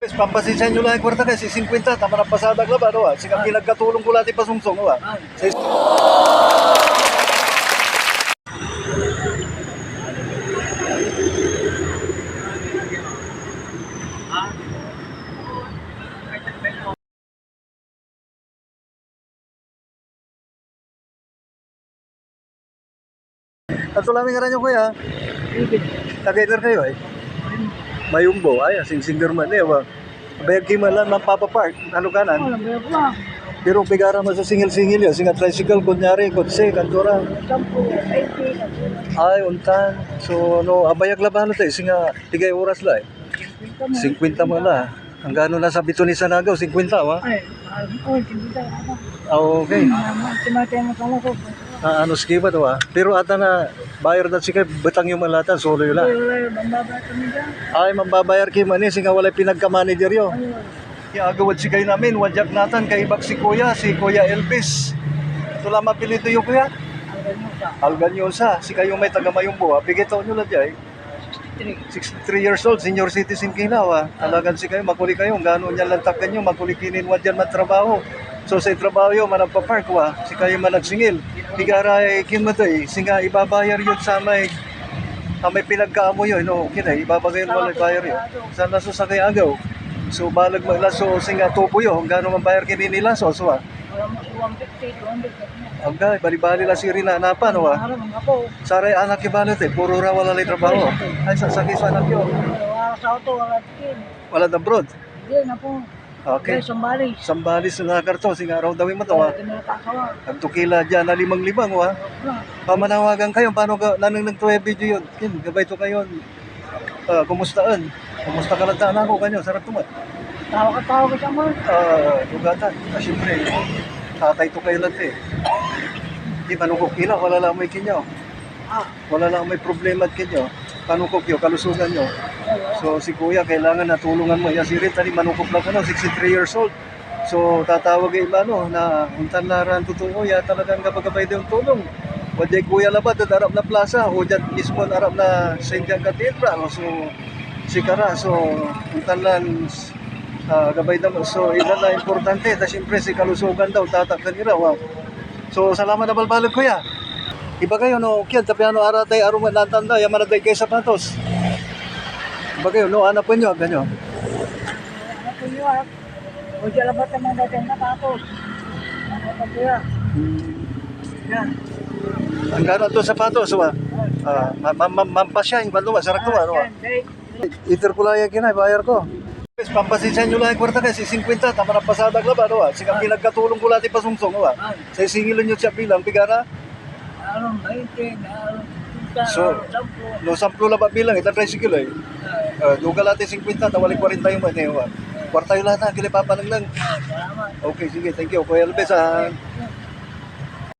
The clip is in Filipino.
Pues, pampasinsyan nyo lang yung kwarta kasi 50, tama na pasada ka ba, no? Sige, pinagkatulong ko natin pasungsong, no? Ato lang nga rin nyo kuya. Tagayder kayo eh. Mayumbo, ay, sing-singer man eh. Bayag kimalan ng Papa Park, ano kanan? Pero bigara mo sa singil-singil yun, singa tricycle, kunyari, kotse, kantora. Ay, untan. So, no, abayag laban tayo, singa, tigay oras la eh. 50 mo na. Ang gano'n na sa bito ni Sanagaw, 50 wa? Okay. Ano ski ba to Pero ata na, bayar na sikay, betang yung malata, solo yun lang. Ay, mambabayar kay mani, singa walay pinagka-manager yun. Agawad si kayo namin, wadyak natan, kay ibak si Kuya Elvis. Ito lang mapilito yung kuya? Alganyosa. Si kayo may taga-mayumbo, bigitaw nyo lang dyan. 63 years old, senior citizen kinaw. Talagan si kayo, makuli kayo, gano'n niya lang takan nyo, makuli kinin wadyan matrabaho. So sa trabaho yun, managpa-park si kayo managsingil. Higaray, kimatoy, singa ibabayar yun sa may pinagkaamo yun, no? Kinay, ibabagay mo lang bayar yun. Saan naso sa kay agaw? So balag maglaso singa tubo yun, gano'n man bayar kinin nila, so Agay, bali-bali la si Rina napa, no? Saray anak ibalit eh, puro ra wala lay trabaho. Ay, sasaki sa anak yun. Wala abroad? Hindi na po. Okay. Sambalis na karto, singa raw dawin mo to Ang tukila dyan na 5,000 Pamanawagan kayo, paano ka, nanang nagtuwe video yun? Yun, gabay to kayo. Kumustaan? Kumusta ka lang tahan ako kanyo? Sarap tumat. Tawa ka siya mo. Lugatan. Siyempre, tatay to kayo lang eh. Di, paano ko kila? Wala lang may kinyo. Wala lang may problema at kinyo. Paano ko kyo? Kalusugan nyo. So si kuya, kailangan na tulungan mo. Si Rita, manukop lang ka 63 years old. So tatawag ay na untan laran totoo. Talagang kapagabay din tulong. Waday kuya labat at Arab na plaza. O dyan mismo ang Arab na St. John Cathedral. So si Kara. So untan lang gabay naman. So ilan na importante. Siyempre si kalusugan daw tatakdan nila. So salamat na balbalag kuya. Iba kayo no, kyan, tapi ano aratay aruman natanda, yaman natin kay sapatos. Iba kayo no, anak po nyo, ganyo. Anak po nyo, o dyan labat naman natin sapatos. Anak po nyo. Yan. Ang gano'n ito sapatos, mampasya, yung balo, masarak ito, ano? Iter ko lang yung kinay, bayar ko. Pampasinsyan nyo lang yung kwarta kasi 50, tama na pasada ka ba, no? Sige, pinagkatulong ko natin pasungsong, no? Sa singilin nyo siya bilang, bigara. So, no, 10 lang ba bilang, ito 30 eh. Duga natin 50, tawali 40 yung mga. Kwarta yung lahat na, kilipapalang lang. Okay, sige, thank you. Kuya Elvis,